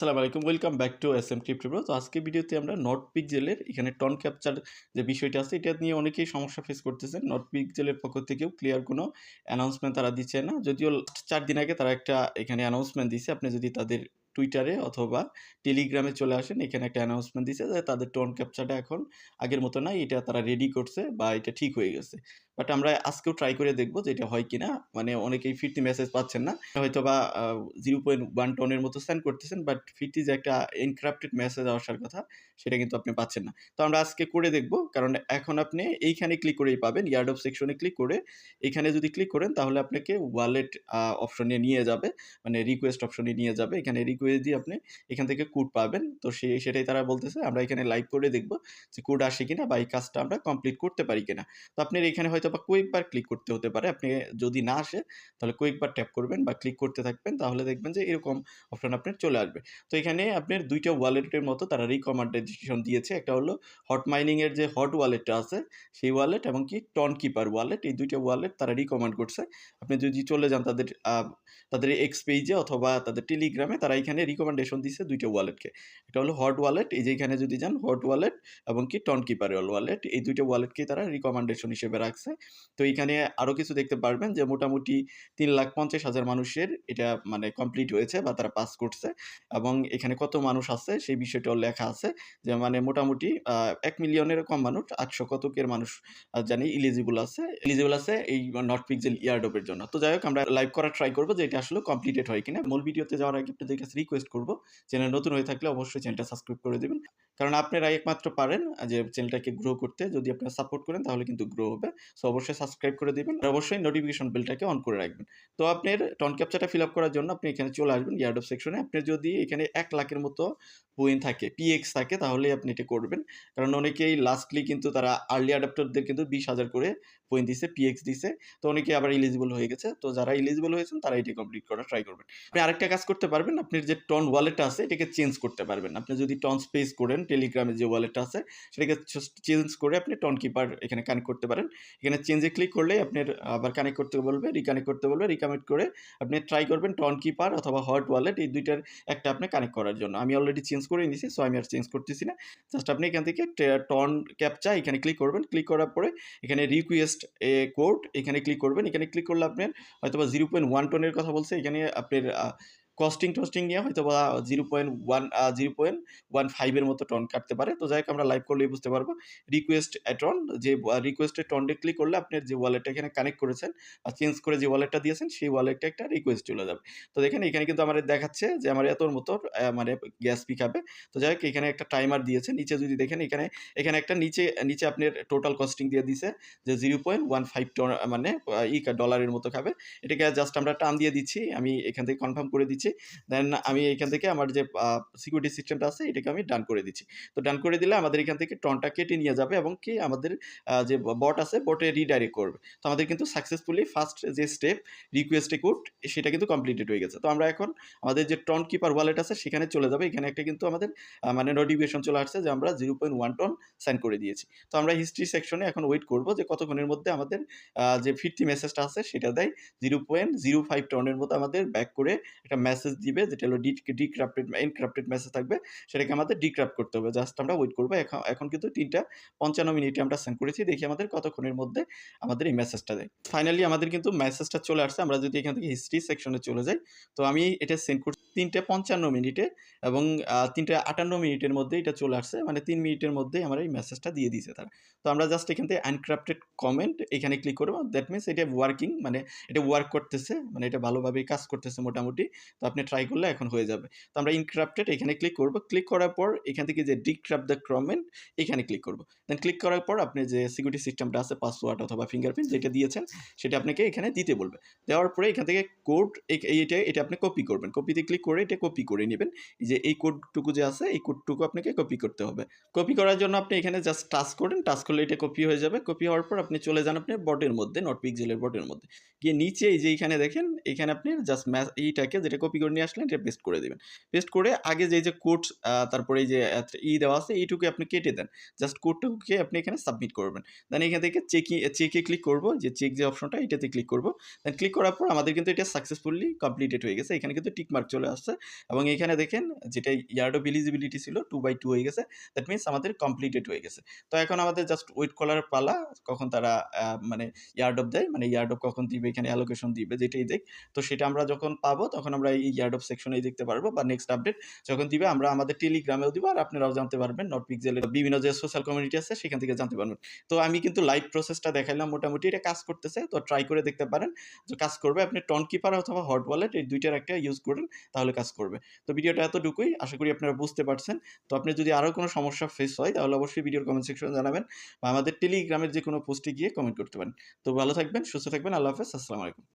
আসসালামু আলাইকুম, welcome back to S M crypto bro. তো আজকে ভিডিওতে আমরা নট পিক্সেলের এখানে টন ক্যাপচার যে বিষয়টা আছে এটা নিয়ে অনেকেই সমস্যা ফেস করতেছেন। নট পিক্সেলের পক্ষ থেকেও ক্লিয়ার কোনো অ্যানাউন্সমেন্ট তারা দিচ্ছে না। যদিও লাস্ট ৪ দিন আগে তারা একটা এখানে অ্যানাউন্সমেন্ট দিছে। আপনি যদি তাদের টুইটারে অথবা টেলিগ্রামে চলে আসেন, এখানে একটা অ্যানাউন্সমেন্ট দিছে যে তাদের টোন ক্যাপচারটা এখন আগের মতো নাই। এটা তারা রেডি করছে বা এটা ঠিক হয়ে গেছে। বাট আমরা আজকেও ট্রাই করে দেখব যে এটা হয় কিনা। মানে অনেকেই ফিরতি মেসেজ পাচ্ছেন না। হয়তোবা 0.1 টনের মতো সেন্ড করতেছেন, বাট ফিরতি যে একটা এনক্রিপ্টেড মেসেজ আসার কথা সেটা কিন্তু আপনি পাচ্ছেন না। তো আমরা আজকে করে দেখব, কারণ এখন আপনি এইখানে ক্লিক করেই পাবেন। ইয়ারড্রপ সেকশনে ক্লিক করে এখানে যদি ক্লিক করেন তাহলে আপনাকে ওয়ালেট অপশনে নিয়ে যাবে, মানে রিকোয়েস্ট অপশনে নিয়ে যাবে। এখানে রিকোয়েস্ট দিয়ে আপনি এখান থেকে কোড পাবেন। তো সেটাই তারা বলতেছে। আমরা এখানে লাইভ করে দেখব যে কোড আসে কিনা বা এই কাজটা আমরা কমপ্লিট করতে পারি কিনা। তো আপনার এখানে হয়তোবা কয়েকবার ক্লিক করতে হতে পারে। আপনি যদি না আসে তাহলে কয়েকবার ট্যাপ করবেন বা ক্লিক করতে থাকবেন, তাহলে দেখবেন যে এরকম অপশন আপনার চলে আসবে। তো এখানে আপনার ২ টা ওয়ালেটের মতো তারা রিকমেন্ডেশন দিয়েছে। একটা হলো হট মাইনিং এর যে হট ওয়ালেটটা আছে সেই ওয়ালেট, এবং কি টন কিপার ওয়ালেট, এই ২ টা ওয়ালেট তারা রিকমেন্ড করছে। আপনি যদি চলে যান তাদের এক্স পেজে অথবা তাদের টেলিগ্রামে, তারা এখানে রিকমেন্ডেশন দিছে ২ টা ওয়ালেটকে। একটা হলো হট ওয়ালেট, এই যে এখানে যদি যান হট ওয়ালেট, এবং কি টন কিপার ওয়ালেট, এই ২ টা ওয়ালেটকেই তারা রিকমেন্ডেশন হিসেবে রাখছে। তো এইখানে আরো কিছু দেখতে পারবেন যে মোটামুটি ৩,৫০,০০০ মানুষের এটা মানে কমপ্লিট হয়েছে বা তারা পাস করছে, এবং এখানে কত মানুষ আছে সেই বিষয়টাও লেখা আছে যে মানে মোটামুটি ১ মিলিয়নেরও কম মানুষ, ৮০০ কতকের মানুষ জানি এলিজিবল আছে এই নট পিক্সেল ইয়ারড্রপ এর জন্য। তো যাই হোক, আমরা লাইভ করার ট্রাই করব যে এটা আসলে কমপ্লিটেড হয় কিনা। মূল ভিডিওতে যাওয়ার আগে আপনাদের কাছে রিকোয়েস্ট করব, চ্যানেল নতুন হয়ে থাকলে অবশ্যই চ্যানেলটা সাবস্ক্রাইব করে দিবেন। কারণ আপনারা একমাত্র পারেন যে চ্যানেলটাকে গ্রো করতে। যদি আপনারা সাপোর্ট করেন তাহলে কিন্তু গ্রো হবে। সো অবশ্যই সাবস্ক্রাইব করে দিবেন আর অবশ্যই নোটিফিকেশন বেলটাকে অন করে রাখবেন। তো আপনার টন ক্যাপচারটা ফিল আপ করার জন্য আপনি এখানে চলে আসবেন ইয়ারড্রপ সেকশনে। আপনার যদি এখানে ১,০০,০০০ মতো পয়েন্ট থাকে, পিএক্স থাকে, তাহলেই আপনি এটা করবেন। কারণ অনেকেই লাস্টলি কিন্তু তারা আর্লি অ্যাডাপ্টারদের কিন্তু ২০,০০০ করে পয়েন্ট দিছে, পিএক্স দিছে। তো অনেকে আবার এলিজিবল হয়ে গেছে। তো যারা এলিজিবল হয়েছেন তারা এটি কমপ্লিট করার ট্রাই করবেন। আপনি আরেকটা কাজ করতে পারবেন, আপনার যে টন ওয়ালেটটা আছে এটাকে চেঞ্জ করতে পারবেন। আপনি যদি টন স্পেস করেন, টেলিগ্রামে যে ওয়ালেটটা আছে সেটাকে জাস্ট চেঞ্জ করে আপনি টন কিপার এখানে কানেক্ট করতে পারেন। এখানে চেঞ্জে ক্লিক করলেই আপনার আবার কানেক্ট করতে বলবে, রিকানেক্ট করতে বলবে। রিকানেক্ট করে আপনি ট্রাই করবেন টন কিপার অথবা হট ওয়ালেট, এই ২ টার একটা আপনি কানেক্ট করার জন্য। আমি অলরেডি চেঞ্জ করে নিয়েছি, সো আমি আর চেঞ্জ করতেছি না। জাস্ট আপনি এখান থেকে টন ক্যাপচা এখানে ক্লিক করবেন। ক্লিক করার পরে এখানে রিকোয়েস্ট কোড এখানে ক্লিক করবেন। এখানে ক্লিক করলে আপনার হয়তোবা 0.1 টনের কথা বলছে। এখানে আপনার কস্টিং নিয়ে হয়তোবা 0.15 এর মতো টন কাটতে পারে। তো যাই হোক, আমরা লাইভ করলেই বুঝতে পারবো। রিকোয়েস্ট এ টন, যে রিকোয়েস্টের টনডে ক্লিক করলে আপনার যে ওয়ালেটটা এখানে কানেক্ট করেছেন বা চেঞ্জ করে যে ওয়ালেটটা দিয়েছেন সেই ওয়ালেটটা একটা রিকোয়েস্ট চলে যাবে। তো দেখেন এখানে কিন্তু আমার দেখাচ্ছে যে আমার এতর মতো মানে গ্যাস পিক আপে। তো যাই হোক, এখানে একটা টাইমার দিয়েছে। নিচে যদি দেখেন এখানে একটা নিচে আপনার টোটাল কস্টিং দিয়ে দিছে যে 0.15 টন, মানে ডলারের মতো খাবে। এটাকে জাস্ট আমরা টার্ম দিয়ে দিচ্ছি। আমি এখান থেকে কনফার্ম করে দিচ্ছি। দেন আমি এখান থেকে আমার যে সিকিউরিটি সিস্টেমটা আছে এটাকে আমি ডান করে দিচ্ছি। তো ডান করে দিলে আমাদের এখান থেকে টনটা কেটে নিয়ে যাবে, এবং কি আমাদের যে বট আছে বটে রিডাইরেক্ট করবে। তো আমাদের কিন্তু সাকসেসফুলি ফার্স্ট যে স্টেপ রিকোয়েস্ট এ কোড সেটা কিন্তু কমপ্লিটেড হয়ে গেছে। তো আমরা এখন আমাদের যে টন কিপার ওয়ালেট আছে সেখানে চলে যাবে। এখানে একটা কিন্তু আমাদের মানে নোটিফিকেশন চলে আসছে যে আমরা 0.1 টন সেন্ড করে দিয়েছি। তো আমরা হিস্ট্রি সেকশনে এখন ওয়েট করব যে কতক্ষণের মধ্যে আমাদের যে ফিরতি মেসেজটা আছে সেটা দেয়। 0.05 টনের মতো আমাদের ব্যাক করে একটা মেসেজ দিবে, যেটা হলো এনক্রিপ্টেড মেসেজ থাকবে। সেটাকে আমাদের ডিক্রিপ্ট করতে হবে। জাস্ট আমরা ওয়েট করব। এখন কিন্তু ৩:৫৫ মিনিটে আমরা সেন্ড করেছি। দেখি আমাদের কতক্ষণের মধ্যে আমাদের এই মেসেজটা দেয়। ফাইনালি আমাদের কিন্তু মেসেজটা চলে আসছে। আমরা যদি এখান থেকে হিস্ট্রি সেকশনে চলে যাই, তো আমি এটা সেন্ড করছি ৩:৫৫ মিনিটে, এবং ৩:৫৮ মিনিটের মধ্যে এটা চলে আসছে। মানে ৩ মিনিটের মধ্যেই আমার এই মেসেজটা দিয়ে দিয়েছে তারা। তো আমরা জাস্ট এখান থেকে আনক্রিপ্টেড কমেন্ট এখানে ক্লিক করব। দ্যাট মিনস এটা ওয়ার্কিং, মানে এটা ওয়ার্ক করতেছে, মানে এটা ভালোভাবেই কাজ করতেছে মোটামুটি। তো আপনি ট্রাই করলে এখন হয়ে যাবে। তো আমরা ইনক্রিপ্টেড এখানে ক্লিক করব। ক্লিক করার পর এখান থেকে যে ডিক্রিপ্ট দ্য কমেন্ট এখানে ক্লিক করব। দেন ক্লিক করার পর আপনি যে সিকিউরিটি সিস্টেমটা আছে, পাসওয়ার্ড অথবা ফিঙ্গারপ্রিন্ট যেটা দিয়েছেন সেটা আপনাকে এখানে দিতে বলবে। দেওয়ার পরে এখান থেকে কোড এটা আপনি কপি করবেন। কপিতে ক্লিক করে এটা কপি করে নেবেন। এই যে এই কোডটুকু যে আছে এই কোডটুকু আপনাকে কপি করতে হবে। কপি করার জন্য আপনি এখানে জাস্ট টাচ করেন। টাচ করলে এটা কপি হয়ে যাবে। কপি হওয়ার পর আপনি চলে যান আপনার বটের মধ্যে, নট পিক্সেলের বটের মধ্যে। গিয়ে নিচে এই যে এখানে দেখেন, এখানে আপনি জাস্ট এইটাকে যেটা কপি করে নিয়ে আসলেন, এটা পেস্ট করে দিবেন। পেস্ট করে আগে যে কোড তারপরে এই যে দেওয়া আছে এইটুকু আপনি কেটে দেন। জাস্ট কোডটুকুকে আপনি এখানে সাবমিট করবেন। দেন এখান থেকে চেকে ক্লিক করব, যে চেক যে অপশনটা এটাতে ক্লিক করব। দেন ক্লিক করার পর আমাদের কিন্তু এটা সাকসেসফুলি কমপ্লিটেড হয়ে গেছে। এখানে কিন্তু টিক মার্ক চলে আসছে এবং এখানে দেখেন যেটা ইয়ার্ড অফ এলিজিবিলিটি ছিল 2/2 হয়ে গেছে। দ্যাট মিনস আমাদের কমপ্লিটেড হয়ে গেছে। তো এখন আমাদের জাস্ট ওয়েট করার পালা, কখন তারা মানে ইয়ার্ড অফ দেয়, মানে ইয়ার্ড অফ কখন দিবে, এখানে অ্যালোকেশন দিবে যেটাই দেখ। তো সেটা আমরা যখন পাবো তখন আমরা এই ইয়ার্ড অফ সেকশনেই দেখতে পারবো, বা নেক্সট আপডেট যখন দিবে আমরা আমাদের টেলিগ্রামেও দিব, আর আপনারাও জানতে পারবেন নটপিক্সেলের বিভিন্ন যে সোশ্যাল কমিউনিটি আছে সেখান থেকে জানতে পারবেন। তো আমি কিন্তু লাইভ প্রসেসটা দেখাইলাম, মোটামুটি এটা কাজ করতেছে। তো ট্রাই করে দেখতে পারেন যে কাজ করবে। আপনি টনকিপার অথবা হট ওয়ালেট এই ২ টার একটা ইউজ করেন, তাহলে কাজ করবে। তো ভিডিওটা এতটুকুই। আশা করি আপনারা বুঝতে পারছেন। তো আপনি যদি আরো কোনো সমস্যা ফেস হয় তাহলে অবশ্যই ভিডিওর কমেন্ট সেকশনে জানাবেন, বা আমাদের টেলিগ্রামের যেকোনো পোস্টে গিয়ে কমেন্ট করতে পারেন। তো ভালো থাকবেন, সুস্থ থাকবেন। আল্লাহ হাফেজ। আসসালামু আলাইকুম।